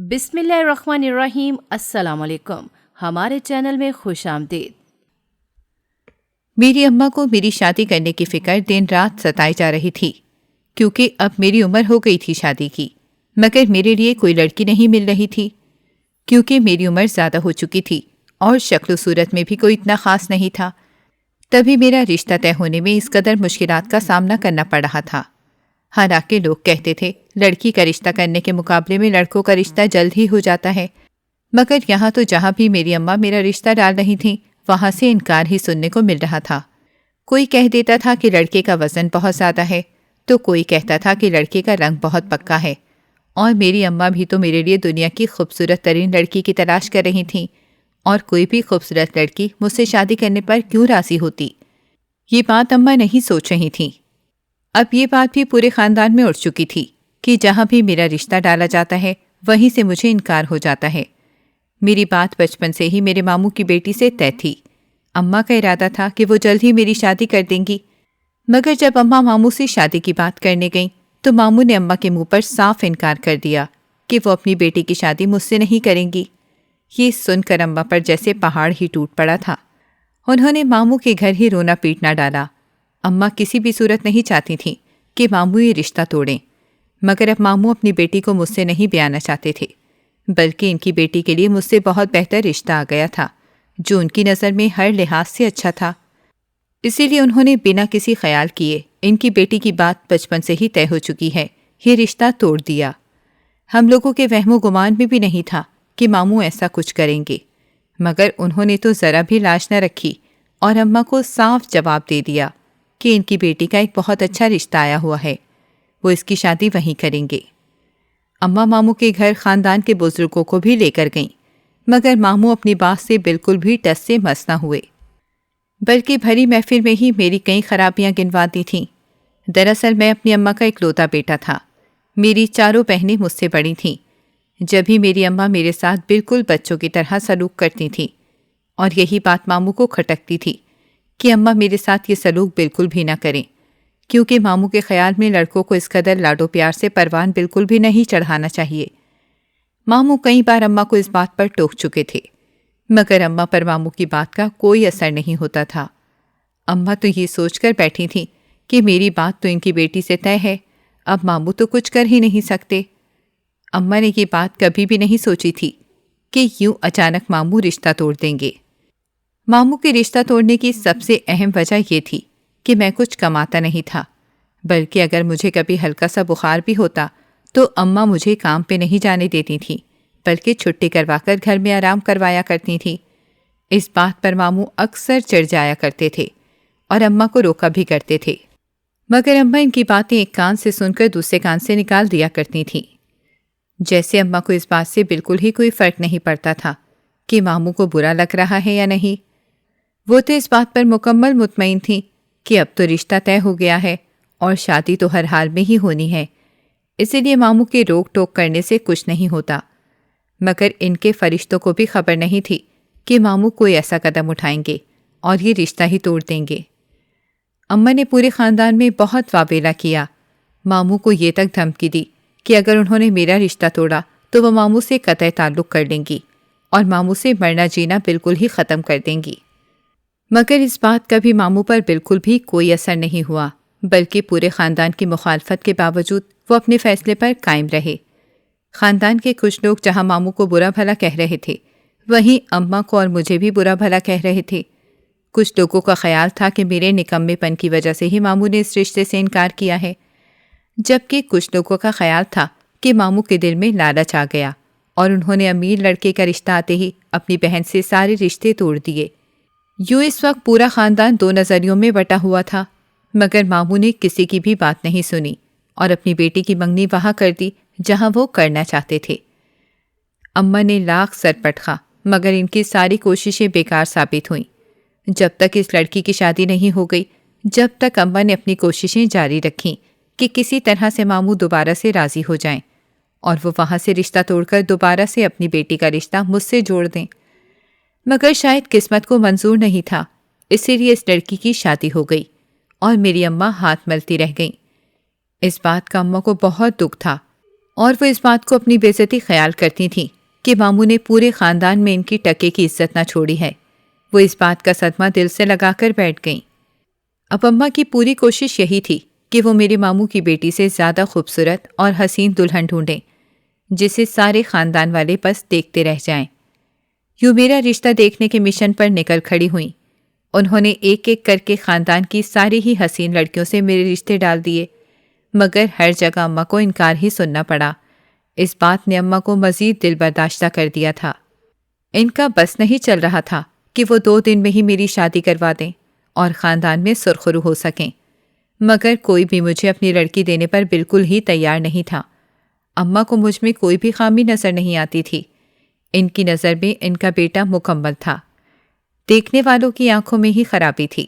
بسم اللہ الرحمن الرحیم۔ السلام علیکم، ہمارے چینل میں خوش آمدید۔ میری اماں کو میری شادی کرنے کی فکر دن رات ستائی جا رہی تھی، کیونکہ اب میری عمر ہو گئی تھی شادی کی، مگر میرے لیے کوئی لڑکی نہیں مل رہی تھی، کیونکہ میری عمر زیادہ ہو چکی تھی اور شکل و صورت میں بھی کوئی اتنا خاص نہیں تھا۔ تبھی میرا رشتہ طے ہونے میں اس قدر مشکلات کا سامنا کرنا پڑ رہا تھا۔ حالانکہ لوگ کہتے تھے لڑکی کا رشتہ کرنے کے مقابلے میں لڑکوں کا رشتہ جلد ہی ہو جاتا ہے، مگر یہاں تو جہاں بھی میری اماں میرا رشتہ ڈال رہی تھیں وہاں سے انکار ہی سننے کو مل رہا تھا۔ کوئی کہہ دیتا تھا کہ لڑکے کا وزن بہت زیادہ ہے، تو کوئی کہتا تھا کہ لڑکے کا رنگ بہت پکا ہے، اور میری اماں بھی تو میرے لیے دنیا کی خوبصورت ترین لڑکی کی تلاش کر رہی تھیں، اور کوئی بھی خوبصورت لڑکی مجھ سے شادی کرنے پر کیوں راضی ہوتی؟ یہ بات اماں نہیں سوچ رہی تھیں۔ اب یہ بات بھی پورے خاندان میں اڑ چکی تھی کہ جہاں بھی میرا رشتہ ڈالا جاتا ہے وہیں سے مجھے انکار ہو جاتا ہے۔ میری بات بچپن سے ہی میرے ماموں کی بیٹی سے طے تھی۔ اماں کا ارادہ تھا کہ وہ جلد ہی میری شادی کر دیں گی، مگر جب اماں ماموں سے شادی کی بات کرنے گئیں تو ماموں نے اماں کے منہ پر صاف انکار کر دیا کہ وہ اپنی بیٹی کی شادی مجھ سے نہیں کریں گی۔ یہ سن کر اماں پر جیسے پہاڑ ہی ٹوٹ پڑا تھا۔ انہوں نے ماموں کے گھر ہی رونا پیٹنا ڈالا۔ اماں کسی بھی صورت نہیں چاہتی تھیں کہ ماموں یہ رشتہ توڑیں، مگر اب ماموں اپنی بیٹی کو مجھ سے نہیں بیانا چاہتے تھے، بلکہ ان کی بیٹی کے لیے مجھ سے بہت بہتر رشتہ آ گیا تھا جو ان کی نظر میں ہر لحاظ سے اچھا تھا۔ اسی لیے انہوں نے بنا کسی خیال کیے، ان کی بیٹی کی بات بچپن سے ہی طے ہو چکی ہے، یہ رشتہ توڑ دیا۔ ہم لوگوں کے وہم و گمان میں بھی نہیں تھا کہ ماموں ایسا کچھ کریں گے، مگر انہوں نے تو ذرا بھی لاج نہ رکھی اور اماں کو صاف جواب دے دیا کہ ان کی بیٹی کا ایک بہت اچھا رشتہ آیا ہوا ہے، وہ اس کی شادی وہیں کریں گے۔ اماں ماموں کے گھر خاندان کے بزرگوں کو بھی لے کر گئیں، مگر ماموں اپنی بات سے بالکل بھی ٹس سے مس نہ ہوئے، بلکہ بھری محفل میں ہی میری کئی خرابیاں گنواتی تھیں۔ دراصل میں اپنی اماں کا اکلوتا بیٹا تھا، میری چاروں بہنیں مجھ سے بڑی تھیں۔ جب ہی میری اماں میرے ساتھ بالکل بچوں کی طرح سلوک کرتی تھیں، اور یہی بات ماموں کو کھٹکتی تھی کہ اماں میرے ساتھ یہ سلوک بالکل بھی نہ کریں، کیونکہ ماموں کے خیال میں لڑکوں کو اس قدر لاڈو پیار سے پروان بالکل بھی نہیں چڑھانا چاہیے۔ ماموں کئی بار اماں کو اس بات پر ٹوک چکے تھے، مگر اماں پر ماموں کی بات کا کوئی اثر نہیں ہوتا تھا۔ اماں تو یہ سوچ کر بیٹھی تھیں کہ میری بات تو ان کی بیٹی سے طے ہے، اب ماموں تو کچھ کر ہی نہیں سکتے۔ اماں نے یہ بات کبھی بھی نہیں سوچی تھی کہ یوں اچانک ماموں رشتہ توڑ دیں گے۔ ماموں کے رشتہ توڑنے کی سب سے اہم وجہ یہ تھی کہ میں کچھ کماتا نہیں تھا، بلکہ اگر مجھے کبھی ہلکا سا بخار بھی ہوتا تو اماں مجھے کام پہ نہیں جانے دیتی تھیں، بلکہ چھٹی کروا کر گھر میں آرام کروایا کرتی تھیں۔ اس بات پر ماموں اکثر چڑھ جایا کرتے تھے اور اماں کو روکا بھی کرتے تھے، مگر اماں ان کی باتیں ایک کان سے سن کر دوسرے کان سے نکال دیا کرتی تھیں، جیسے اماں کو اس بات سے بالکل ہی کوئی فرق نہیں پڑتا تھا کہ ماموں کو برا لگ رہا ہے یا نہیں۔ وہ تو اس بات پر مکمل مطمئن تھیں کہ اب تو رشتہ طے ہو گیا ہے اور شادی تو ہر حال میں ہی ہونی ہے، اسی لیے ماموں کے روک ٹوک کرنے سے کچھ نہیں ہوتا۔ مگر ان کے فرشتوں کو بھی خبر نہیں تھی کہ ماموں کوئی ایسا قدم اٹھائیں گے اور یہ رشتہ ہی توڑ دیں گے۔ اماں نے پورے خاندان میں بہت واویلا کیا، ماموں کو یہ تک دھمکی دی کہ اگر انہوں نے میرا رشتہ توڑا تو وہ ماموں سے قطع تعلق کر لیں گی اور ماموں سے مرنا جینا بالکل ہی ختم کر دیں گی۔ مگر اس بات کا بھی ماموں پر بالکل بھی کوئی اثر نہیں ہوا، بلکہ پورے خاندان کی مخالفت کے باوجود وہ اپنے فیصلے پر قائم رہے۔ خاندان کے کچھ لوگ جہاں ماموں کو برا بھلا کہہ رہے تھے، وہیں اماں کو اور مجھے بھی برا بھلا کہہ رہے تھے۔ کچھ لوگوں کا خیال تھا کہ میرے نکمے پن کی وجہ سے ہی ماموں نے اس رشتے سے انکار کیا ہے، جبکہ کچھ لوگوں کا خیال تھا کہ ماموں کے دل میں لالچ آ گیا اور انہوں نے امیر لڑکے کا رشتہ آتے ہی اپنی بہن سے سارے رشتے توڑ دیے۔ یوں اس وقت پورا خاندان دو نظریوں میں بٹا ہوا تھا، مگر ماموں نے کسی کی بھی بات نہیں سنی اور اپنی بیٹی کی منگنی وہاں کر دی جہاں وہ کرنا چاہتے تھے۔ اماں نے لاکھ سر پٹخا، مگر ان کی ساری کوششیں بیکار ثابت ہوئیں۔ جب تک اس لڑکی کی شادی نہیں ہو گئی، جب تک اماں نے اپنی کوششیں جاری رکھیں کہ کسی طرح سے ماموں دوبارہ سے راضی ہو جائیں اور وہ وہاں سے رشتہ توڑ کر دوبارہ سے اپنی بیٹی کا رشتہ مجھ سے جوڑ دیں، مگر شاید قسمت کو منظور نہیں تھا، اسی لیے اس لڑکی کی شادی ہو گئی اور میری اماں ہاتھ ملتی رہ گئیں۔ اس بات کا اماں کو بہت دکھ تھا اور وہ اس بات کو اپنی بے عزتی خیال کرتی تھیں کہ ماموں نے پورے خاندان میں ان کی ٹکے کی عزت نہ چھوڑی ہے۔ وہ اس بات کا صدمہ دل سے لگا کر بیٹھ گئیں۔ اب اماں کی پوری کوشش یہی تھی کہ وہ میرے ماموں کی بیٹی سے زیادہ خوبصورت اور حسین دلہن ڈھونڈیں جسے سارے خاندان والے بس دیکھتے رہ جائیں۔ یوں میرا رشتہ دیکھنے کے مشن پر نکل کھڑی ہوئیں۔ انہوں نے ایک ایک کر کے خاندان کی ساری ہی حسین لڑکیوں سے میرے رشتے ڈال دیے، مگر ہر جگہ اماں کو انکار ہی سننا پڑا۔ اس بات نے اماں کو مزید دل برداشتہ کر دیا تھا۔ ان کا بس نہیں چل رہا تھا کہ وہ 2 دن میں ہی میری شادی کروا دیں اور خاندان میں سرخرو ہو سکیں، مگر کوئی بھی مجھے اپنی لڑکی دینے پر بالکل ہی تیار نہیں تھا۔ اماں کو مجھ میں کوئی بھی خامی نظر نہیں آتی تھی۔ ان کی نظر میں ان کا بیٹا مکمل تھا، دیکھنے والوں کی آنکھوں میں ہی خرابی تھی۔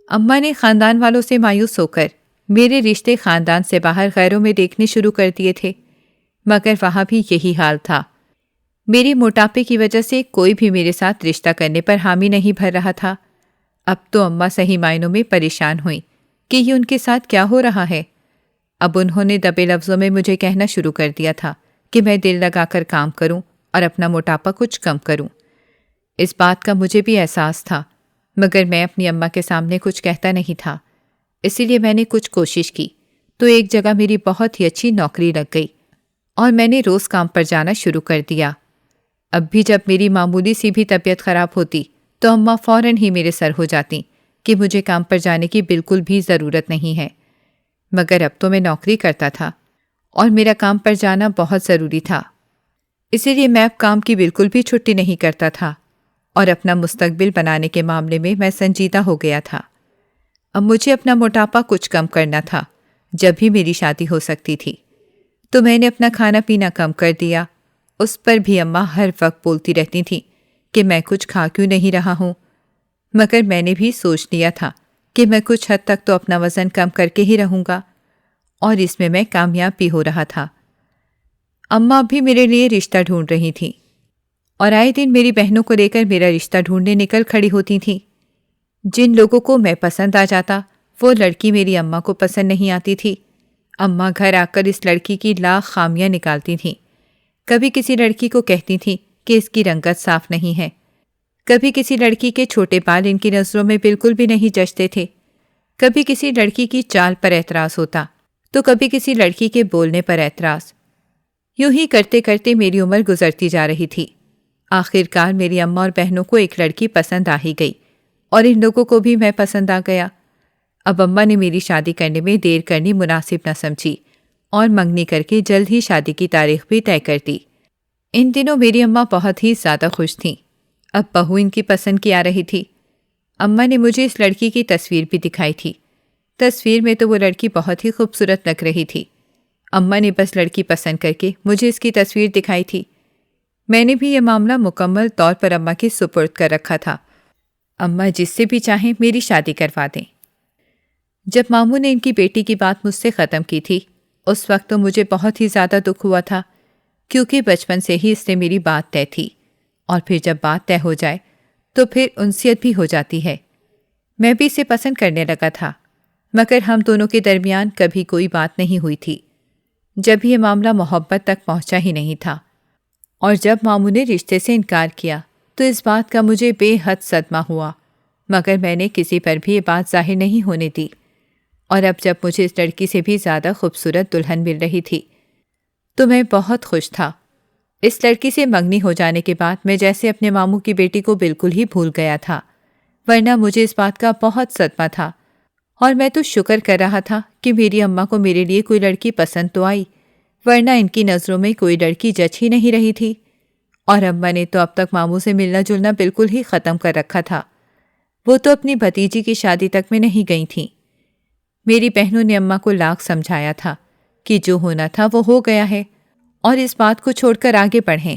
اماں نے خاندان والوں سے مایوس ہو کر میرے رشتے خاندان سے باہر غیروں میں دیکھنے شروع کر دیے تھے، مگر وہاں بھی یہی حال تھا۔ میری موٹاپے کی وجہ سے کوئی بھی میرے ساتھ رشتہ کرنے پر حامی نہیں بھر رہا تھا۔ اب تو اماں صحیح معنوں میں پریشان ہوئیں کہ یہ ان کے ساتھ کیا ہو رہا ہے۔ اب انہوں نے دبے لفظوں میں مجھے کہنا شروع کر دیا تھا کہ میں دل لگا کر کام کروں اور اپنا موٹاپا کچھ کم کروں۔ اس بات کا مجھے بھی احساس تھا، مگر میں اپنی اماں کے سامنے کچھ کہتا نہیں تھا۔ اسی لیے میں نے کچھ کوشش کی تو ایک جگہ میری بہت ہی اچھی نوکری لگ گئی اور میں نے روز کام پر جانا شروع کر دیا۔ اب بھی جب میری معمولی سی بھی طبیعت خراب ہوتی تو اماں فوراً ہی میرے سر ہو جاتی کہ مجھے کام پر جانے کی بالکل بھی ضرورت نہیں ہے، مگر اب تو میں نوکری کرتا تھا اور میرا کام پر جانا بہت ضروری تھا۔ اسی لیے میں اب کام کی بالکل بھی چھٹی نہیں کرتا تھا اور اپنا مستقبل بنانے کے معاملے میں میں سنجیدہ ہو گیا تھا۔ اب مجھے اپنا موٹاپا کچھ کم کرنا تھا جب بھی میری شادی ہو سکتی تھی، تو میں نے اپنا کھانا پینا کم کر دیا۔ اس پر بھی اماں ہر وقت بولتی رہتی تھیں کہ میں کچھ کھا کیوں نہیں رہا ہوں، مگر میں نے بھی سوچ لیا تھا کہ میں کچھ حد تک تو اپنا وزن کم کر کے ہی رہوں گا، اور اس میں کامیاب بھی ہو رہا تھا۔ اماں بھی میرے لیے رشتہ ڈھونڈ رہی تھیں اور آئے دن میری بہنوں کو لے کر میرا رشتہ ڈھونڈنے نکل کھڑی ہوتی تھیں۔ جن لوگوں کو میں پسند آ جاتا وہ لڑکی میری اماں کو پسند نہیں آتی تھی۔ اماں گھر آ کر اس لڑکی کی لاکھ خامیاں نکالتی تھیں۔ کبھی کسی لڑکی کو کہتی تھیں کہ اس کی رنگت صاف نہیں ہے، کبھی کسی لڑکی کے چھوٹے بال ان کی نظروں میں بالکل بھی نہیں جچتے تھے، کبھی کسی لڑکی کی چال پر اعتراض ہوتا تو کبھی کسی لڑکی کے بولنے پر اعتراض۔ یوں ہی کرتے کرتے میری عمر گزرتی جا رہی تھی۔ آخر کار میری اماں اور بہنوں کو ایک لڑکی پسند آ ہی گئی اور ان لوگوں کو بھی میں پسند آ گیا۔ اب اماں نے میری شادی کرنے میں دیر کرنی مناسب نہ سمجھی اور منگنی کر کے جلد ہی شادی کی تاریخ بھی طے کر دی۔ ان دنوں میری اماں بہت ہی زیادہ خوش تھیں۔ اب بہو ان کی پسند کی آ رہی تھی۔ اماں نے مجھے اس لڑکی کی تصویر بھی دکھائی تھی۔ تصویر میں تو وہ لڑکی بہت ہی خوبصورت لگ رہی تھی۔ اماں نے بس لڑکی پسند کر کے مجھے اس کی تصویر دکھائی تھی۔ میں نے بھی یہ معاملہ مکمل طور پر اماں کے سپرد کر رکھا تھا۔ اماں جس سے بھی چاہیں میری شادی کروا دیں۔ جب ماموں نے ان کی بیٹی کی بات مجھ سے ختم کی تھی اس وقت تو مجھے بہت ہی زیادہ دکھ ہوا تھا، کیونکہ بچپن سے ہی اس سے میری بات طے تھی، اور پھر جب بات طے ہو جائے تو پھر انسیت بھی ہو جاتی ہے۔ میں بھی اسے پسند کرنے لگا تھا، مگر ہم دونوں کے درمیان کبھی کوئی بات نہیں ہوئی تھی۔ جب یہ معاملہ محبت تک پہنچا ہی نہیں تھا، اور جب ماموں نے رشتے سے انکار کیا تو اس بات کا مجھے بے حد صدمہ ہوا، مگر میں نے کسی پر بھی یہ بات ظاہر نہیں ہونے دی۔ اور اب جب مجھے اس لڑکی سے بھی زیادہ خوبصورت دلہن مل رہی تھی تو میں بہت خوش تھا۔ اس لڑکی سے منگنی ہو جانے کے بعد میں جیسے اپنے ماموں کی بیٹی کو بالکل ہی بھول گیا تھا، ورنہ مجھے اس بات کا بہت صدمہ تھا، اور میں تو شکر کر رہا تھا کہ میری اماں کو میرے لیے کوئی لڑکی پسند تو آئی، ورنہ ان کی نظروں میں کوئی لڑکی جچ ہی نہیں رہی تھی۔ اور اماں نے تو اب تک ماموں سے ملنا جلنا بالکل ہی ختم کر رکھا تھا۔ وہ تو اپنی بھتیجی کی شادی تک میں نہیں گئی تھیں۔ میری بہنوں نے اماں کو لاکھ سمجھایا تھا کہ جو ہونا تھا وہ ہو گیا ہے اور اس بات کو چھوڑ کر آگے بڑھیں،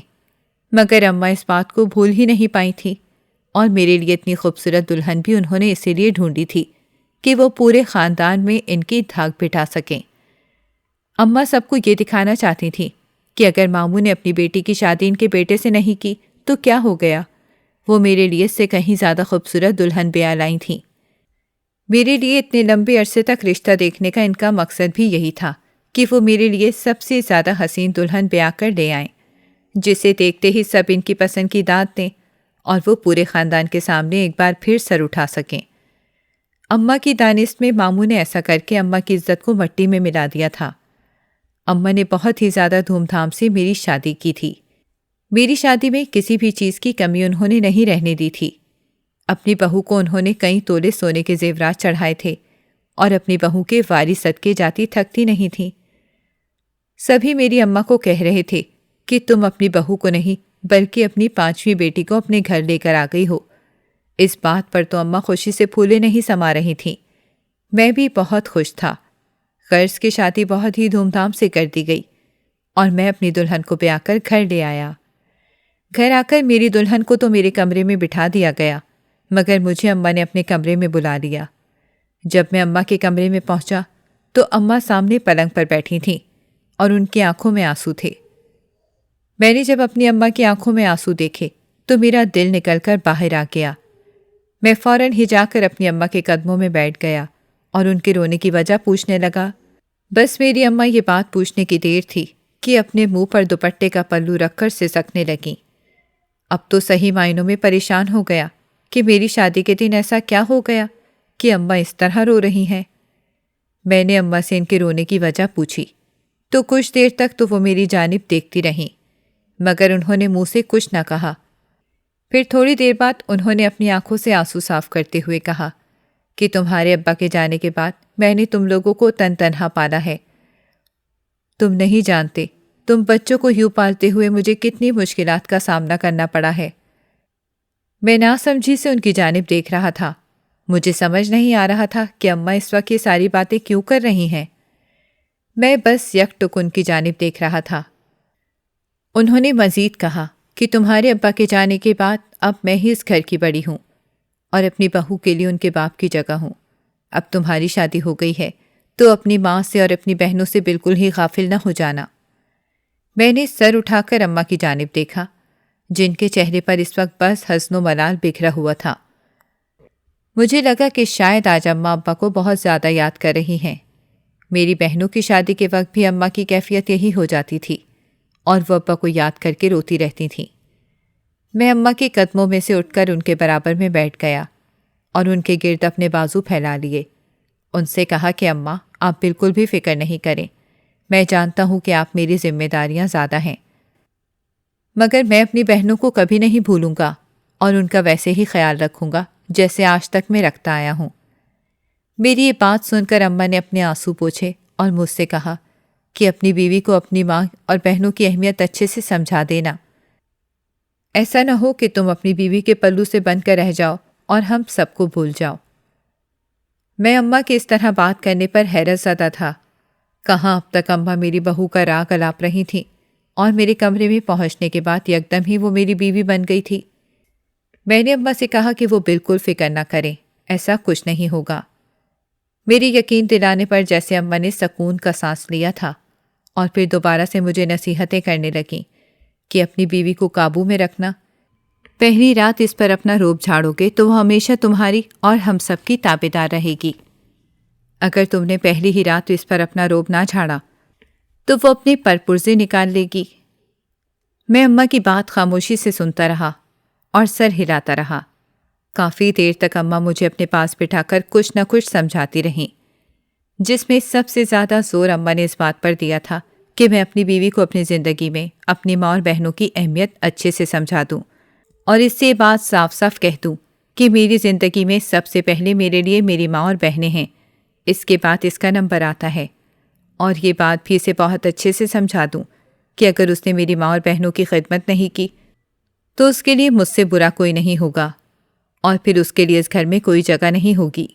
مگر اماں اس بات کو بھول ہی نہیں پائی تھی، اور میرے لیے اتنی خوبصورت دلہن بھی انہوں نے اسی لیے ڈھونڈی تھی کہ وہ پورے خاندان میں ان کی دھاک بٹھا سکیں۔ اماں سب کو یہ دکھانا چاہتی تھی کہ اگر ماموں نے اپنی بیٹی کی شادی ان کے بیٹے سے نہیں کی تو کیا ہو گیا، وہ میرے لیے اس سے کہیں زیادہ خوبصورت دلہن بیاہ لائی تھیں۔ میرے لیے اتنے لمبے عرصے تک رشتہ دیکھنے کا ان کا مقصد بھی یہی تھا کہ وہ میرے لیے سب سے زیادہ حسین دلہن بیاہ کر لے آئیں، جسے دیکھتے ہی سب ان کی پسند کی داد دیں اور وہ پورے خاندان کے سامنے ایک بار پھر سر اٹھا سکیں۔ اماں کی دانست میں ماموں نے ایسا کر کے اماں کی عزت کو مٹی میں ملا دیا تھا۔ اماں نے بہت ہی زیادہ دھوم دھام سے میری شادی کی تھی۔ میری شادی میں کسی بھی چیز کی کمی انہوں نے نہیں رہنے دی تھی۔ اپنی بہو کو انہوں نے کئی تولے سونے کے زیورات چڑھائے تھے اور اپنی بہو کے واری صدقے جاتی تھکتی نہیں تھی۔ سبھی میری اماں کو کہہ رہے تھے کہ تم اپنی بہو کو نہیں بلکہ اپنی 5ویں بیٹی کو اپنے گھر لے کر آ گئی ہو۔ اس بات پر تو اماں خوشی سے پھولے نہیں سما رہی تھیں۔ میں بھی بہت خوش تھا۔ غرض کی شادی بہت ہی دھوم دھام سے کر دی گئی اور میں اپنی دلہن کو بیاہ کر گھر لے آیا۔ گھر آ کر میری دلہن کو تو میرے کمرے میں بٹھا دیا گیا، مگر مجھے اماں نے اپنے کمرے میں بلا لیا۔ جب میں اماں کے کمرے میں پہنچا تو اماں سامنے پلنگ پر بیٹھی تھیں اور ان کی آنکھوں میں آنسو تھے۔ میں نے جب اپنی اماں کی آنکھوں میں آنسو دیکھے تو میرا دل نکل کر باہر آ گیا۔ میں فوراً ہی جا کر اپنی اماں کے قدموں میں بیٹھ گیا اور ان کے رونے کی وجہ پوچھنے لگا۔ بس میری اماں یہ بات پوچھنے کی دیر تھی کہ اپنے منہ پر دوپٹے کا پلو رکھ کر سسکنے لگیں۔ اب تو صحیح معنوں میں پریشان ہو گیا کہ میری شادی کے دن ایسا کیا ہو گیا کہ اماں اس طرح رو رہی ہیں۔ میں نے اماں سے ان کے رونے کی وجہ پوچھی تو کچھ دیر تک تو وہ میری جانب دیکھتی رہیں، مگر انہوں نے منہ سے کچھ نہ کہا۔ پھر تھوڑی دیر بعد انہوں نے اپنی آنکھوں سے آنسو صاف کرتے ہوئے کہا کہ تمہارے ابا کے جانے کے بعد میں نے تم لوگوں کو تنہا پالا ہے۔ تم نہیں جانتے تم بچوں کو یوں پالتے ہوئے مجھے کتنی مشکلات کا سامنا کرنا پڑا ہے۔ میں ناسمجھی سے ان کی جانب دیکھ رہا تھا۔ مجھے سمجھ نہیں آ رہا تھا کہ اماں اس وقت یہ ساری باتیں کیوں کر رہی ہیں۔ میں بس یک ٹک ان کی جانب دیکھ رہا تھا۔ انہوں نے مزید کہا کہ تمہارے ابا کے جانے کے بعد اب میں ہی اس گھر کی بڑی ہوں اور اپنی بہو کے لیے ان کے باپ کی جگہ ہوں۔ اب تمہاری شادی ہو گئی ہے تو اپنی ماں سے اور اپنی بہنوں سے بالکل ہی غافل نہ ہو جانا۔ میں نے سر اٹھا کر اماں کی جانب دیکھا، جن کے چہرے پر اس وقت بس حزن و ملال بکھرا ہوا تھا۔ مجھے لگا کہ شاید آج اماں ابا کو بہت زیادہ یاد کر رہی ہیں۔ میری بہنوں کی شادی کے وقت بھی اماں کی کیفیت یہی ہو جاتی تھی اور وہ ابا کو یاد کر کے روتی رہتی تھیں۔ میں اماں کے قدموں میں سے اٹھ کر ان کے برابر میں بیٹھ گیا اور ان کے گرد اپنے بازو پھیلا لیے۔ ان سے کہا کہ اماں آپ بالکل بھی فکر نہیں کریں، میں جانتا ہوں کہ آپ میری ذمہ داریاں زیادہ ہیں، مگر میں اپنی بہنوں کو کبھی نہیں بھولوں گا اور ان کا ویسے ہی خیال رکھوں گا جیسے آج تک میں رکھتا آیا ہوں۔ میری یہ بات سن کر اماں نے اپنے آنسو پوچھے اور مجھ سے کہا کہ اپنی بیوی کو اپنی ماں اور بہنوں کی اہمیت اچھے سے سمجھا دینا۔ ایسا نہ ہو کہ تم اپنی بیوی کے پلو سے بن کر رہ جاؤ اور ہم سب کو بھول جاؤ۔ میں اماں کے اس طرح بات کرنے پر حیرت زدہ تھا۔ کہاں اب تک اماں میری بہو کا راگ الاپ رہی تھیں اور میرے کمرے میں پہنچنے کے بعد یکدم ہی وہ میری بیوی بن گئی تھی۔ میں نے اماں سے کہا کہ وہ بالکل فکر نہ کریں، ایسا کچھ نہیں ہوگا۔ میری یقین دلانے پر جیسے اماں نے سکون کا سانس لیا تھا اور پھر دوبارہ سے مجھے نصیحتیں کرنے لگیں کہ اپنی بیوی کو قابو میں رکھنا، پہلی رات اس پر اپنا روب جھاڑو گے تو وہ ہمیشہ تمہاری اور ہم سب کی تابعدار رہے گی۔ اگر تم نے پہلی ہی رات اس پر اپنا روب نہ جھاڑا تو وہ اپنے پرپرزے نکال لے گی۔ میں اماں کی بات خاموشی سے سنتا رہا اور سر ہلاتا رہا۔ کافی دیر تک اماں مجھے اپنے پاس بٹھا کر کچھ نہ کچھ سمجھاتی رہیں، جس میں سب سے زیادہ زور اماں نے اس بات پر دیا تھا کہ میں اپنی بیوی کو اپنی زندگی میں اپنی ماں اور بہنوں کی اہمیت اچھے سے سمجھا دوں اور اس سے بات صاف صاف کہہ دوں کہ میری زندگی میں سب سے پہلے میرے لیے میری ماں اور بہنیں ہیں، اس کے بعد اس کا نمبر آتا ہے۔ اور یہ بات بھی اسے بہت اچھے سے سمجھا دوں کہ اگر اس نے میری ماں اور بہنوں کی خدمت نہیں کی تو اس کے لیے مجھ سے برا کوئی نہیں ہوگا اور پھر اس کے لیے اس گھر میں کوئی جگہ نہیں ہوگی۔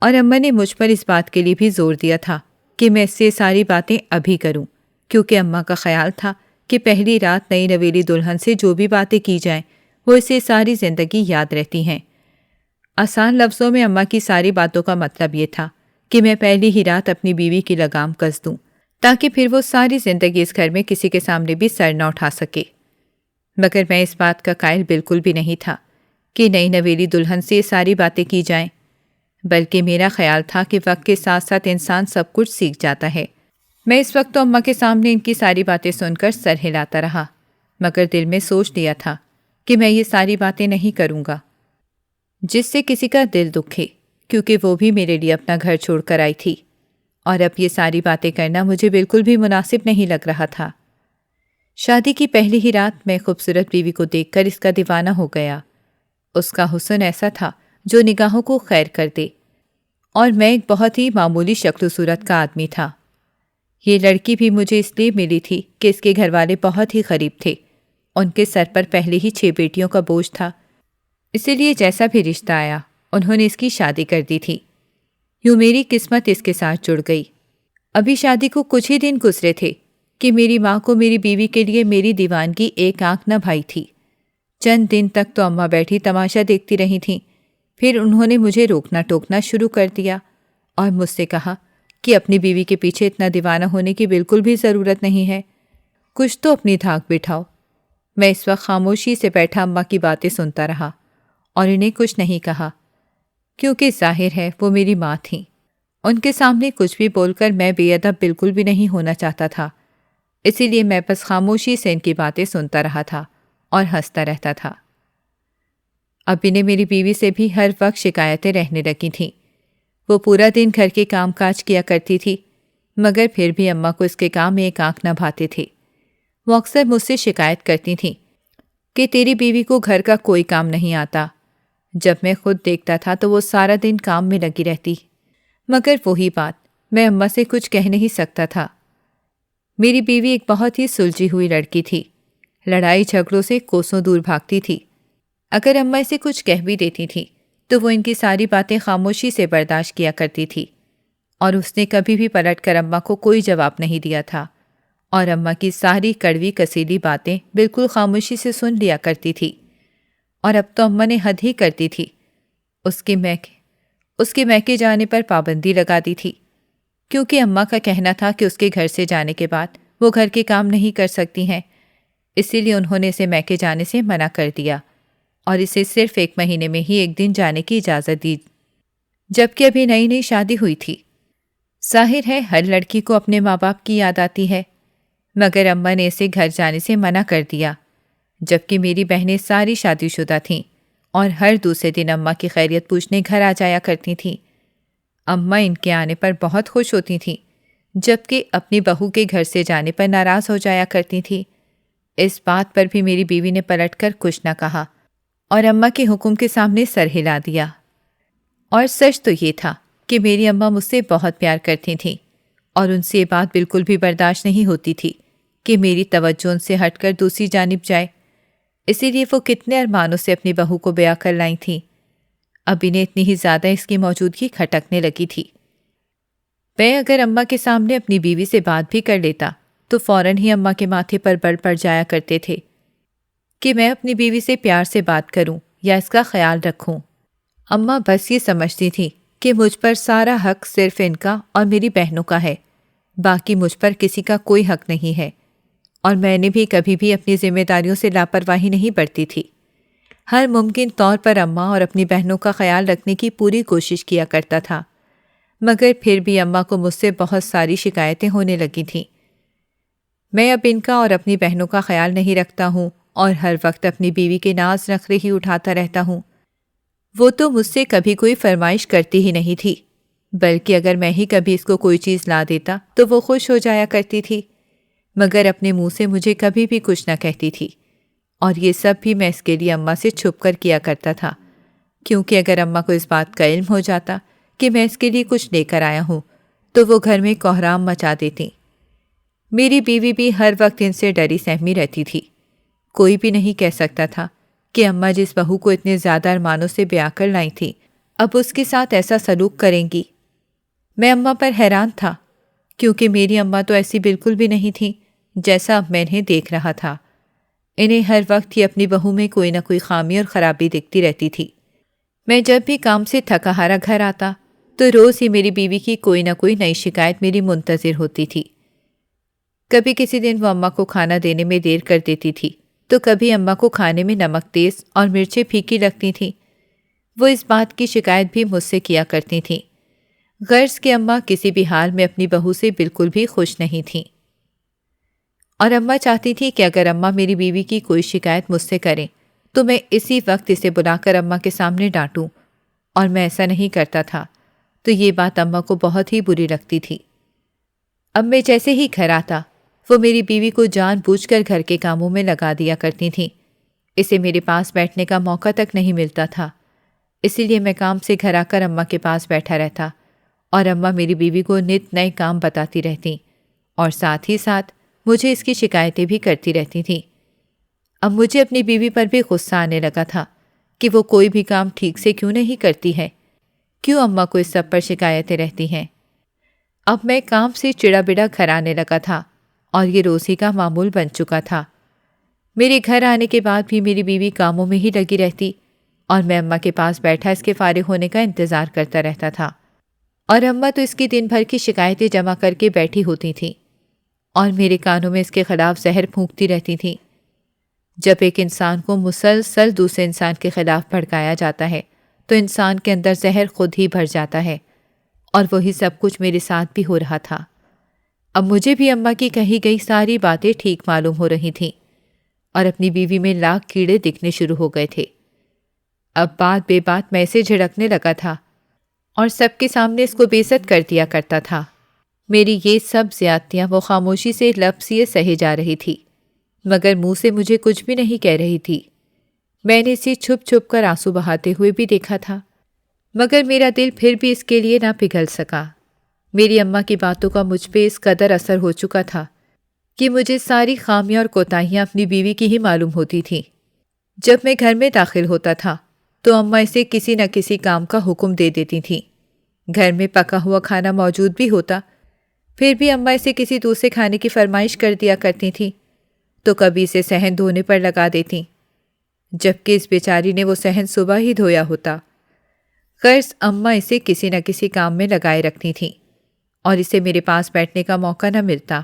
اور اماں نے مجھ پر اس بات کے لیے بھی زور دیا تھا کہ میں اس سے ساری باتیں ابھی کروں، کیونکہ اماں کا خیال تھا کہ پہلی رات نئی نویلی دلہن سے جو بھی باتیں کی جائیں وہ اسے ساری زندگی یاد رہتی ہیں۔ آسان لفظوں میں اماں کی ساری باتوں کا مطلب یہ تھا کہ میں پہلی ہی رات اپنی بیوی کی لگام کس دوں تاکہ پھر وہ ساری زندگی اس گھر میں کسی کے سامنے بھی سر نہ اٹھا سکے۔ مگر میں اس بات کا قائل بالکل بھی نہیں تھا کہ نئی نویلی دلہن سے یہ ساری باتیں کی جائیں، بلکہ میرا خیال تھا کہ وقت کے ساتھ ساتھ انسان سب کچھ سیکھ جاتا ہے میں اس وقت تو اماں کے سامنے ان کی ساری باتیں سن کر سر ہلاتا رہا، مگر دل میں سوچ لیا تھا کہ میں یہ ساری باتیں نہیں کروں گا جس سے کسی کا دل دکھے، کیونکہ وہ بھی میرے لیے اپنا گھر چھوڑ کر آئی تھی، اور اب یہ ساری باتیں کرنا مجھے بالکل بھی مناسب نہیں لگ رہا تھا۔ شادی کی پہلی ہی رات میں خوبصورت بیوی کو دیکھ کر اس کا دیوانہ ہو گیا۔ اس کا حسن ایسا تھا جو نگاہوں کو خیر کر دے، اور میں ایک بہت ہی معمولی شکل و صورت کا آدمی تھا۔ یہ لڑکی بھی مجھے اس لیے ملی تھی کہ اس کے گھر والے بہت ہی غریب تھے، ان کے سر پر پہلے ہی 6 بیٹیوں کا بوجھ تھا، اسی لیے جیسا بھی رشتہ آیا انہوں نے اس کی شادی کر دی تھی۔ یوں میری قسمت اس کے ساتھ جڑ گئی۔ ابھی شادی کو کچھ ہی دن گزرے تھے کہ میری ماں کو میری بیوی کے لیے میری دیوانگی ایک آنکھ نہ بھائی تھی۔ چند دن تک تو اماں بیٹھی تماشا دیکھتی رہی تھیں، پھر انہوں نے مجھے روکنا ٹوکنا شروع کر دیا اور مجھ سے کہا کہ اپنی بیوی کے پیچھے اتنا دیوانہ ہونے کی بالکل بھی ضرورت نہیں ہے، کچھ تو اپنی دھاک بٹھاؤ۔ میں اس وقت خاموشی سے بیٹھا اماں کی باتیں سنتا رہا اور انہیں کچھ نہیں کہا، کیونکہ ظاہر ہے وہ میری ماں تھیں۔ ان کے سامنے کچھ بھی بول کر میں بے ادب بالکل بھی نہیں ہونا چاہتا تھا، اسی لیے میں بس خاموشی سے ان کی باتیں سنتا رہا تھا اور ہنستا رہتا تھا۔ اب انہیں میری بیوی سے بھی ہر وقت شکایتیں رہنے لگی تھیں۔ وہ پورا دن گھر کے کام کاج کیا کرتی تھی، مگر پھر بھی اماں کو اس کے کام ایک آنکھ نہ بھاتے تھے۔ وہ اکثر مجھ سے شکایت کرتی تھیں کہ تیری بیوی کو گھر کا کوئی کام نہیں آتا۔ جب میں خود دیکھتا تھا تو وہ سارا دن کام میں لگی رہتی، مگر وہی بات میں اماں سے کچھ کہہ نہیں سکتا تھا۔ میری بیوی ایک بہت ہی سلجھی ہوئی لڑکی تھی، لڑائی جھگڑوں سے کوسوں دور بھاگتی تھی۔ اگر اماں اسے کچھ کہہ بھی دیتی تھی تو وہ ان کی ساری باتیں خاموشی سے برداشت کیا کرتی تھی، اور اس نے کبھی بھی پلٹ کر اماں کو کوئی جواب نہیں دیا تھا، اور اماں کی ساری کڑوی کسیلی باتیں بالکل خاموشی سے سن لیا کرتی تھی۔ اور اب تو اماں نے حد ہی کرتی تھی، اس کے میکے جانے پر پابندی لگا دی تھی، کیونکہ اماں کا کہنا تھا کہ اس کے گھر سے جانے کے بعد وہ گھر کے کام نہیں کر سکتی ہیں، اسی لیے انہوں نے اسے میکے جانے سے منع کر دیا اور اسے صرف 1 مہینے میں ہی 1 دن جانے کی اجازت دی، جبکہ ابھی نئی نئی شادی ہوئی تھی۔ ظاہر ہے ہر لڑکی کو اپنے ماں باپ کی یاد آتی ہے، مگر اماں نے اسے گھر جانے سے منع کر دیا، جبکہ میری بہنیں ساری شادی شدہ تھیں اور ہر دوسرے دن اماں کی خیریت پوچھنے گھر آ جایا کرتی تھیں۔ اماں ان کے آنے پر بہت خوش ہوتی تھیں، جبکہ اپنی بہو کے گھر سے جانے پر ناراض ہو جایا کرتی تھیں۔ اس بات پر بھی میری بیوی نے پلٹ کر کچھ نہ کہا اور اماں کے حکم کے سامنے سر ہلا دیا۔ اور سچ تو یہ تھا کہ میری اماں مجھ سے بہت پیار کرتی تھیں، اور ان سے یہ بات بالکل بھی برداشت نہیں ہوتی تھی کہ میری توجہ ان سے ہٹ کر دوسری جانب جائے، اسی لیے وہ کتنے ارمانوں سے اپنی بہو کو بیاہ کر لائی تھیں۔ اب انہیں اتنی ہی زیادہ اس کی موجودگی کھٹکنے لگی تھی۔ میں اگر اماں کے سامنے اپنی بیوی سے بات بھی کر لیتا تو فوراً ہی اماں کے ماتھے پر بل پڑ جایا کرتے تھے کہ میں اپنی بیوی سے پیار سے بات کروں یا اس کا خیال رکھوں۔ اماں بس یہ سمجھتی تھی کہ مجھ پر سارا حق صرف ان کا اور میری بہنوں کا ہے، باقی مجھ پر کسی کا کوئی حق نہیں ہے، اور میں نے بھی کبھی بھی اپنی ذمہ داریوں سے لاپرواہی نہیں برتی تھی۔ ہر ممکن طور پر اماں اور اپنی بہنوں کا خیال رکھنے کی پوری کوشش کیا کرتا تھا، مگر پھر بھی اماں کو مجھ سے بہت ساری شکایتیں ہونے لگی تھیں۔ میں اب ان کا اور اپنی بہنوں کا خیال نہیں رکھتا ہوں اور ہر وقت اپنی بیوی کے ناز نخرے ہی اٹھاتا رہتا ہوں۔ وہ تو مجھ سے کبھی کوئی فرمائش کرتی ہی نہیں تھی، بلکہ اگر میں ہی کبھی اس کو کوئی چیز لا دیتا تو وہ خوش ہو جایا کرتی تھی، مگر اپنے منہ سے مجھے کبھی بھی کچھ نہ کہتی تھی، اور یہ سب بھی میں اس کے لیے اماں سے چھپ کر کیا کرتا تھا، کیونکہ اگر اماں کو اس بات کا علم ہو جاتا کہ میں اس کے لیے کچھ لے کر آیا ہوں تو وہ گھر میں کوہرام مچا دیتی۔ میری بیوی بھی ہر وقت ان سے ڈری سہمی رہتی تھی۔ کوئی بھی نہیں کہہ سکتا تھا کہ اماں جس بہو کو اتنے زیادہ ارمانوں سے بیاہ کر لائی تھی اب اس کے ساتھ ایسا سلوک کریں گی۔ میں اماں پر حیران تھا، کیونکہ میری اماں تو ایسی بالکل بھی نہیں تھی جیسا اب میں انہیں دیکھ رہا تھا۔ انہیں ہر وقت ہی اپنی بہو میں کوئی نہ کوئی خامی اور خرابی دکھتی رہتی تھی۔ میں جب بھی کام سے تھکا ہارا گھر آتا تو روز ہی میری بیوی کی کوئی نہ کوئی نئی شکایت میری منتظر ہوتی تھی۔ کبھی کسی دن وہ اماں کو کھانا دینے میں دیر کر دیتی تھی تو کبھی اماں کو کھانے میں نمک تیز اور مرچیں پھیکی لگتی تھیں۔ وہ اس بات کی شکایت بھی مجھ سے کیا کرتی تھیں، غرض کہ اماں کسی بھی حال میں اپنی بہو سے بالکل بھی خوش نہیں تھیں، اور اماں چاہتی تھی کہ اگر اماں میری بیوی کی کوئی شکایت مجھ سے کریں تو میں اسی وقت اسے بلا کر اماں کے سامنے ڈانٹوں، اور میں ایسا نہیں کرتا تھا تو یہ بات اماں کو بہت ہی بری لگتی تھی۔ اب میں جیسے ہی گھر آتا وہ میری بیوی کو جان بوجھ کر گھر کے کاموں میں لگا دیا کرتی تھیں۔ اسے میرے پاس بیٹھنے کا موقع تک نہیں ملتا تھا، اسی لیے میں کام سے گھر آ کر اماں کے پاس بیٹھا رہتا، اور اماں میری بیوی کو نت نئے کام بتاتی رہتیں، اور ساتھ ہی ساتھ مجھے اس کی شکایتیں بھی کرتی رہتی تھیں۔ اب مجھے اپنی بیوی پر بھی غصہ آنے لگا تھا کہ وہ کوئی بھی کام ٹھیک سے کیوں نہیں کرتی ہے، کیوں اماں کو اس سب پر شکایتیں رہتی ہیں۔ اب میں کام سے چڑا بڑا گھر آنے لگا تھا، اور یہ روز ہی کا معمول بن چکا تھا۔ میرے گھر آنے کے بعد بھی میری بیوی کاموں میں ہی لگی رہتی، اور میں اماں کے پاس بیٹھا اس کے فارغ ہونے کا انتظار کرتا رہتا تھا، اور اماں تو اس کی دن بھر کی شکایتیں جمع کر کے بیٹھی ہوتی تھیں، اور میرے کانوں میں اس کے خلاف زہر پھونکتی رہتی تھیں۔ جب ایک انسان کو مسلسل دوسرے انسان کے خلاف بھڑکایا جاتا ہے تو انسان کے اندر زہر خود ہی بھر جاتا ہے، اور وہی سب کچھ میرے ساتھ بھی ہو رہا تھا۔ اب مجھے بھی اماں کی کہی گئی ساری باتیں ٹھیک معلوم ہو رہی تھیں، اور اپنی بیوی میں لاکھ کیڑے دکھنے شروع ہو گئے تھے۔ اب بات بے بات میں اسے جھڑکنے لگا تھا، اور سب کے سامنے اس کو بے عزت کر دیا کرتا تھا۔ میری یہ سب زیادتیاں وہ خاموشی سے لفظیے سہے جا رہی تھی، مگر منہ سے مجھے کچھ بھی نہیں کہہ رہی تھی۔ میں نے اسے چھپ چھپ کر آنسو بہاتے ہوئے بھی دیکھا تھا، مگر میرا دل پھر بھی اس کے لیے نہ پگھل سکا۔ میری اماں کی باتوں کا مجھ پہ اس قدر اثر ہو چکا تھا کہ مجھے ساری خامیاں اور کوتاہیاں اپنی بیوی کی ہی معلوم ہوتی تھیں۔ جب میں گھر میں داخل ہوتا تھا تو اماں اسے کسی نہ کسی کام کا حکم دے دیتی تھیں۔ گھر میں پکا ہوا کھانا موجود بھی ہوتا، پھر بھی اماں اسے کسی دوسرے کھانے کی فرمائش کر دیا کرتی تھیں، تو کبھی اسے صحن دھونے پر لگا دیتیں، جبکہ اس بیچاری نے وہ صحن صبح ہی دھویا ہوتا۔ غرض اماں اسے کسی نہ کسی کام میں لگائے رکھتی تھیں، اور اسے میرے پاس بیٹھنے کا موقع نہ ملتا،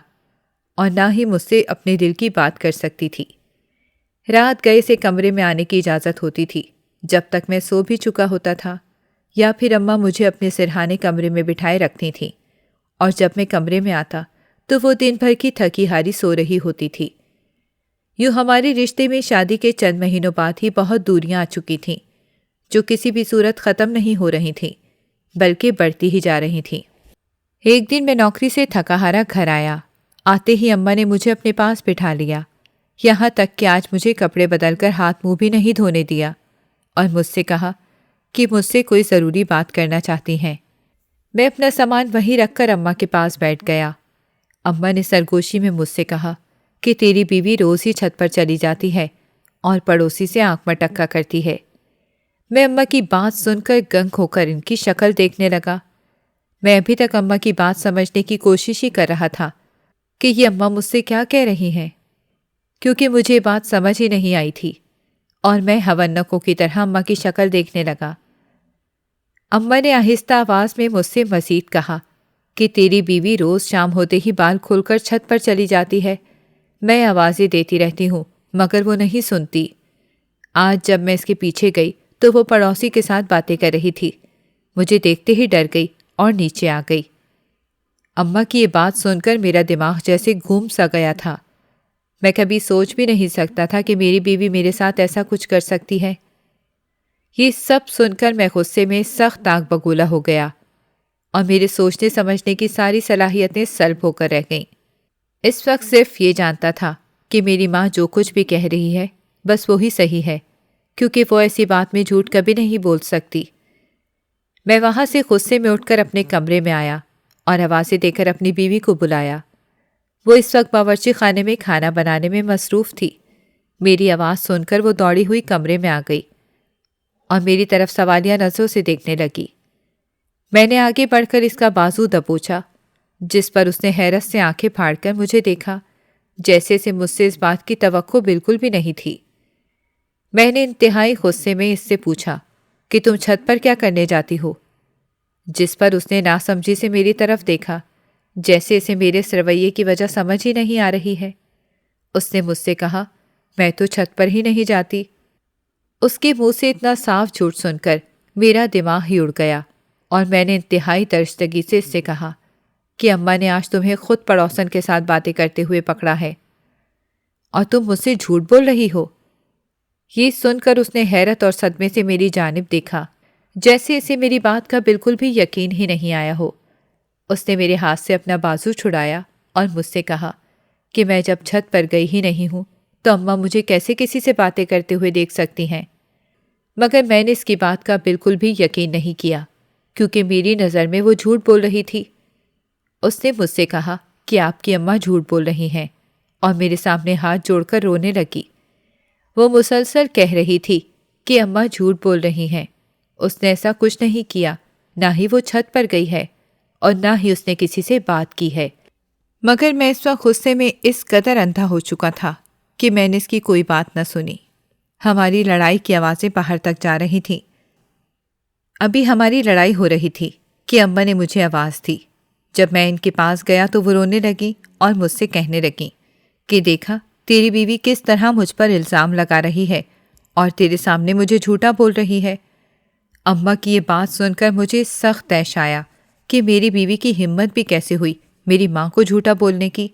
اور نہ ہی مجھ سے اپنے دل کی بات کر سکتی تھی۔ رات گئے سے کمرے میں آنے کی اجازت ہوتی تھی جب تک میں سو بھی چکا ہوتا تھا، یا پھر اماں مجھے اپنے سرہانے کمرے میں بٹھائے رکھتی تھیں، اور جب میں کمرے میں آتا تو وہ دن بھر کی تھکی ہاری سو رہی ہوتی تھی۔ یوں ہمارے رشتے میں شادی کے چند مہینوں بعد ہی بہت دوریاں آ چکی تھیں، جو کسی بھی صورت ختم نہیں ہو رہی تھیں بلکہ بڑھتی ہی جا رہی تھیں۔ ایک دن میں نوکری سے تھکا ہارا گھر آیا۔ آتے ہی اماں نے مجھے اپنے پاس بٹھا لیا، یہاں تک کہ آج مجھے کپڑے بدل کر ہاتھ منہ بھی نہیں دھونے دیا، اور مجھ سے کہا کہ مجھ سے کوئی ضروری بات کرنا چاہتی ہیں۔ میں اپنا سامان وہیں رکھ کر اماں کے پاس بیٹھ گیا۔ اماں نے سرگوشی میں مجھ سے کہا کہ تیری بیوی روز ہی چھت پر چلی جاتی ہے اور پڑوسی سے آنکھ مٹکا کرتی ہے۔ میں اماں کی بات سن کر گنگ ہو کر ان کی شکل دیکھنے لگا۔ میں ابھی تک اماں کی بات سمجھنے کی کوشش ہی کر رہا تھا کہ یہ اماں مجھ سے کیا کہہ رہی ہیں، کیونکہ مجھے بات سمجھ ہی نہیں آئی تھی، اور میں ہونکوں کی طرح اماں کی شکل دیکھنے لگا۔ اماں نے آہستہ آواز میں مجھ سے مزید کہا کہ تیری بیوی روز شام ہوتے ہی بال کھول کر چھت پر چلی جاتی ہے۔ میں آوازیں دیتی رہتی ہوں مگر وہ نہیں سنتی۔ آج جب میں اس کے پیچھے گئی تو وہ پڑوسی کے ساتھ باتیں کر رہی تھی۔ مجھے دیکھتے ہی ڈر گئی اور نیچے آ گئی۔ اماں کی یہ بات سن کر میرا دماغ جیسے گھوم سا گیا تھا۔ میں کبھی سوچ بھی نہیں سکتا تھا کہ میری بیوی میرے ساتھ ایسا کچھ کر سکتی ہے۔ یہ سب سن کر میں غصے میں سخت آگ بگولا ہو گیا، اور میرے سوچنے سمجھنے کی ساری صلاحیتیں سلب ہو کر رہ گئیں۔ اس وقت صرف یہ جانتا تھا کہ میری ماں جو کچھ بھی کہہ رہی ہے بس وہی صحیح ہے، کیونکہ وہ ایسی بات میں جھوٹ کبھی نہیں بول سکتی۔ میں وہاں سے غصے میں اٹھ کر اپنے کمرے میں آیا اور آوازیں دے کر اپنی بیوی کو بلایا۔ وہ اس وقت باورچی خانے میں کھانا بنانے میں مصروف تھی۔ میری آواز سن کر وہ دوڑی ہوئی کمرے میں آ گئی اور میری طرف سوالیہ نظروں سے دیکھنے لگی۔ میں نے آگے بڑھ کر اس کا بازو دبوچا، جس پر اس نے حیرت سے آنکھیں پھاڑ کر مجھے دیکھا، جیسے سے مجھ سے اس بات کی توقع بالکل بھی نہیں تھی۔ میں نے انتہائی غصے میں اس سے پوچھا کہ تم چھت پر کیا کرنے جاتی ہو؟ جس پر اس نے ناسمجھی سے میری طرف دیکھا، جیسے اسے میرے اس رویے کی وجہ سمجھ ہی نہیں آ رہی ہے۔ اس نے مجھ سے کہا، میں تو چھت پر ہی نہیں جاتی۔ اس کے منہ سے اتنا صاف جھوٹ سن کر میرا دماغ ہی اڑ گیا، اور میں نے انتہائی درشتگی سے اس سے کہا کہ اماں نے آج تمہیں خود پڑوسن کے ساتھ باتیں کرتے ہوئے پکڑا ہے اور تم مجھ سے جھوٹ بول رہی ہو۔ یہ سن کر اس نے حیرت اور صدمے سے میری جانب دیکھا، جیسے اسے میری بات کا بالکل بھی یقین ہی نہیں آیا ہو۔ اس نے میرے ہاتھ سے اپنا بازو چھڑایا اور مجھ سے کہا کہ میں جب چھت پر گئی ہی نہیں ہوں تو اماں مجھے کیسے کسی سے باتیں کرتے ہوئے دیکھ سکتی ہیں؟ مگر میں نے اس کی بات کا بالکل بھی یقین نہیں کیا، کیونکہ میری نظر میں وہ جھوٹ بول رہی تھی۔ اس نے مجھ سے کہا کہ آپ کی اماں جھوٹ بول رہی ہیں، اور میرے سامنے ہاتھ جوڑ کر رونے لگی۔ وہ مسلسل کہہ رہی تھی کہ اماں جھوٹ بول رہی ہیں، اس نے ایسا کچھ نہیں کیا، نہ ہی وہ چھت پر گئی ہے اور نہ ہی اس نے کسی سے بات کی ہے۔ مگر میں اس وقت غصے میں اس قدر اندھا ہو چکا تھا کہ میں نے اس کی کوئی بات نہ سنی۔ ہماری لڑائی کی آوازیں باہر تک جا رہی تھیں۔ ابھی ہماری لڑائی ہو رہی تھی کہ اماں نے مجھے آواز دی۔ جب میں ان کے پاس گیا تو وہ رونے لگیں اور مجھ سے کہنے لگیں کہ دیکھا تیری بیوی کس طرح مجھ پر الزام لگا رہی ہے اور تیرے سامنے مجھے جھوٹا بول رہی ہے۔ اماں کی یہ بات سن کر مجھے سخت طیش آیا کہ میری بیوی کی ہمت بھی کیسے ہوئی میری ماں کو جھوٹا بولنے کی۔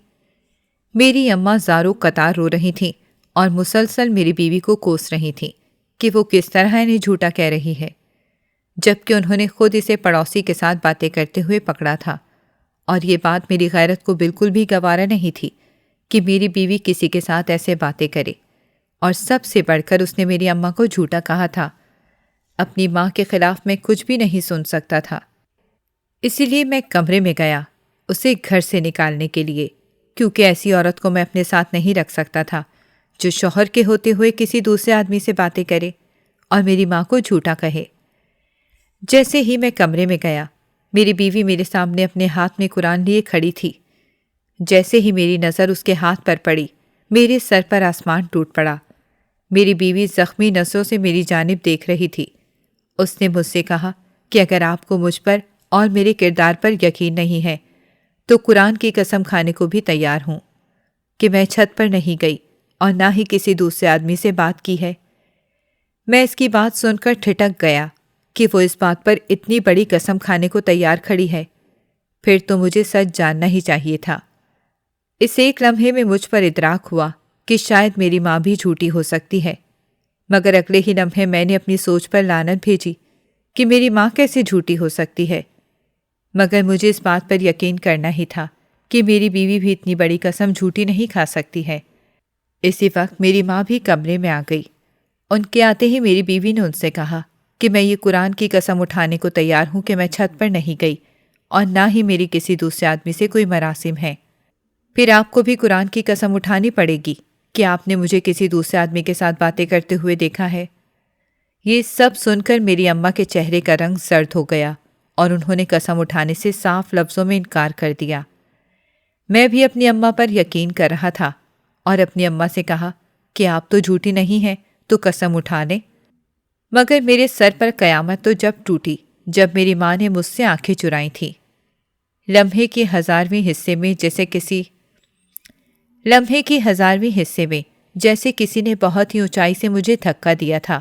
میری اماں زاروں قطار رو رہی تھیں اور مسلسل میری بیوی کو کوس رہی تھیں کہ وہ کس طرح انہیں جھوٹا کہہ رہی ہے، جبکہ انہوں نے خود اسے پڑوسی کے ساتھ باتیں کرتے ہوئے پکڑا تھا۔ اور یہ بات میری غیرت کو بالکل بھی گوارا نہیں تھی کہ میری بیوی کسی کے ساتھ ایسے باتیں کرے، اور سب سے بڑھ کر اس نے میری اماں کو جھوٹا کہا تھا۔ اپنی ماں کے خلاف میں کچھ بھی نہیں سن سکتا تھا، اسی لیے میں کمرے میں گیا اسے گھر سے نکالنے کے لیے، کیونکہ ایسی عورت کو میں اپنے ساتھ نہیں رکھ سکتا تھا جو شوہر کے ہوتے ہوئے کسی دوسرے آدمی سے باتیں کرے اور میری ماں کو جھوٹا کہے۔ جیسے ہی میں کمرے میں گیا، میری بیوی میرے سامنے اپنے ہاتھ میں قرآن لیے کھڑی تھی۔ جیسے ہی میری نظر اس کے ہاتھ پر پڑی، میرے سر پر آسمان ٹوٹ پڑا۔ میری بیوی زخمی نظروں سے میری جانب دیکھ رہی تھی۔ اس نے مجھ سے کہا کہ اگر آپ کو مجھ پر اور میرے کردار پر یقین نہیں ہے تو قرآن کی قسم کھانے کو بھی تیار ہوں کہ میں چھت پر نہیں گئی اور نہ ہی کسی دوسرے آدمی سے بات کی ہے۔ میں اس کی بات سن کر ٹھٹک گیا کہ وہ اس بات پر اتنی بڑی قسم کھانے کو تیار کھڑی ہے، پھر تو مجھے سچ جاننا ہی چاہیے تھا۔ اس ایک لمحے میں مجھ پر ادراک ہوا کہ شاید میری ماں بھی جھوٹی ہو سکتی ہے، مگر اگلے ہی لمحے میں نے اپنی سوچ پر لعنت بھیجی کہ میری ماں کیسے جھوٹی ہو سکتی ہے۔ مگر مجھے اس بات پر یقین کرنا ہی تھا کہ میری بیوی بھی اتنی بڑی قسم جھوٹی نہیں کھا سکتی ہے۔ اسی وقت میری ماں بھی کمرے میں آ گئی۔ ان کے آتے ہی میری بیوی نے ان سے کہا کہ میں یہ قرآن کی قسم اٹھانے کو تیار ہوں کہ میں چھت پر نہیں گئی اور نہ ہی میری کسی دوسرے آدمی سے کوئی مراسم ہے۔ پھر آپ کو بھی قرآن کی قسم اٹھانی پڑے گی کہ آپ نے مجھے کسی دوسرے آدمی کے ساتھ باتیں کرتے ہوئے دیکھا ہے۔ یہ سب سن کر میری اماں کے چہرے کا رنگ زرد ہو گیا اور انہوں نے قسم اٹھانے سے صاف لفظوں میں انکار کر دیا۔ میں بھی اپنی اماں پر یقین کر رہا تھا اور اپنی اماں سے کہا کہ آپ تو جھوٹی نہیں ہیں تو قسم اٹھا لیں۔ مگر میرے سر پر قیامت تو جب ٹوٹی جب میری ماں نے مجھ سے آنکھیں چرائی تھیں۔ لمحے کے 1000ویں حصے میں جیسے کسی نے بہت ہی اونچائی سے مجھے دھکا دیا تھا،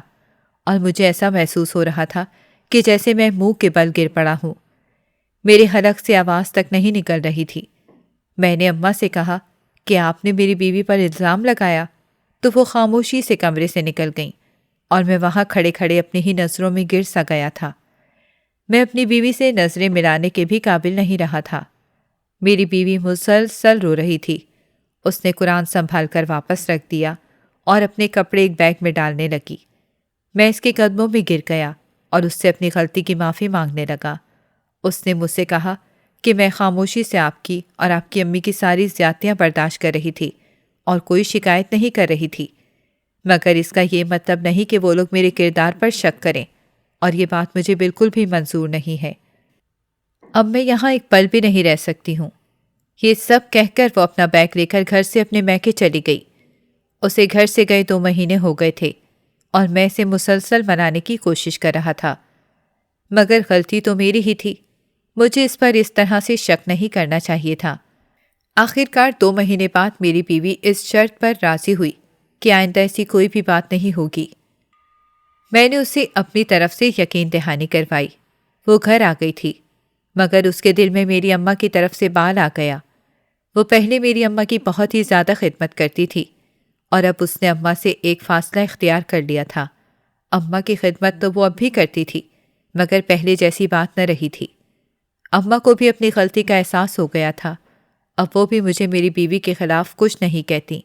اور مجھے ایسا محسوس ہو رہا تھا کہ جیسے میں منہ کے بل گر پڑا ہوں۔ میرے حلق سے آواز تک نہیں نکل رہی تھی۔ میں نے اماں سے کہا کہ آپ نے میری بیوی پر الزام لگایا، تو وہ خاموشی سے کمرے سے نکل گئیں اور میں وہاں کھڑے کھڑے اپنی ہی نظروں میں گر سا گیا تھا۔ میں اپنی بیوی سے نظریں ملانے کے بھی قابل نہیں رہا تھا۔ میری بیوی مسلسل رو رہی تھی۔ اس نے قرآن سنبھال کر واپس رکھ دیا اور اپنے کپڑے ایک بیگ میں ڈالنے لگی۔ میں اس کے قدموں میں گر گیا اور اس سے اپنی غلطی کی معافی مانگنے لگا۔ اس نے مجھ سے کہا کہ میں خاموشی سے آپ کی اور آپ کی امی کی ساری زیادتیاں برداشت کر رہی تھی اور کوئی شکایت نہیں کر رہی تھی، مگر اس کا یہ مطلب نہیں کہ وہ لوگ میرے کردار پر شک کریں، اور یہ بات مجھے بالکل بھی منظور نہیں ہے۔ اب میں یہاں ایک پل بھی نہیں رہ سکتی ہوں۔ یہ سب کہہ کر وہ اپنا بیگ لے کر گھر سے اپنے میکے چلی گئی۔ اسے گھر سے گئے 2 مہینے ہو گئے تھے اور میں اسے مسلسل منانے کی کوشش کر رہا تھا، مگر غلطی تو میری ہی تھی۔ مجھے اس پر اس طرح سے شک نہیں کرنا چاہیے تھا۔ آخرکار 2 مہینے بعد میری بیوی اس شرط پر راضی ہوئی کہ آئندہ ایسی کوئی بھی بات نہیں ہوگی۔ میں نے اسے اپنی طرف سے یقین دہانی کروائی۔ وہ گھر آ گئی تھی، مگر اس کے دل میں میری اماں کی طرف سے بال آ گیا۔ وہ پہلے میری اماں کی بہت ہی زیادہ خدمت کرتی تھی اور اب اس نے اماں سے ایک فاصلہ اختیار کر لیا تھا۔ اماں کی خدمت تو وہ اب بھی کرتی تھی، مگر پہلے جیسی بات نہ رہی تھی۔ اماں کو بھی اپنی غلطی کا احساس ہو گیا تھا۔ اب وہ بھی مجھے میری بیوی کے خلاف کچھ نہیں کہتی۔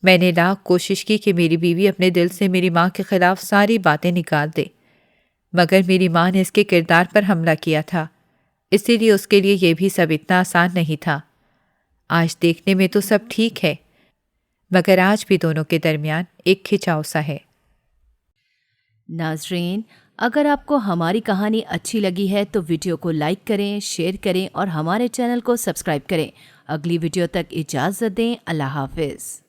میں نے لاکھ کوشش کی کہ میری بیوی اپنے دل سے میری ماں کے خلاف ساری باتیں نکال دے، مگر میری ماں نے اس کے کردار پر حملہ کیا تھا، اسی لیے اس کے لیے یہ بھی سب اتنا آسان نہیں تھا۔ آج دیکھنے میں تو سب ٹھیک ہے، مگر آج بھی دونوں کے درمیان ایک کھچاؤ سا ہے۔ ناظرین، اگر آپ کو ہماری کہانی اچھی لگی ہے تو ویڈیو کو لائک کریں، شیئر کریں اور ہمارے چینل کو سبسکرائب کریں۔ اگلی ویڈیو تک اجازت دیں۔ اللہ حافظ۔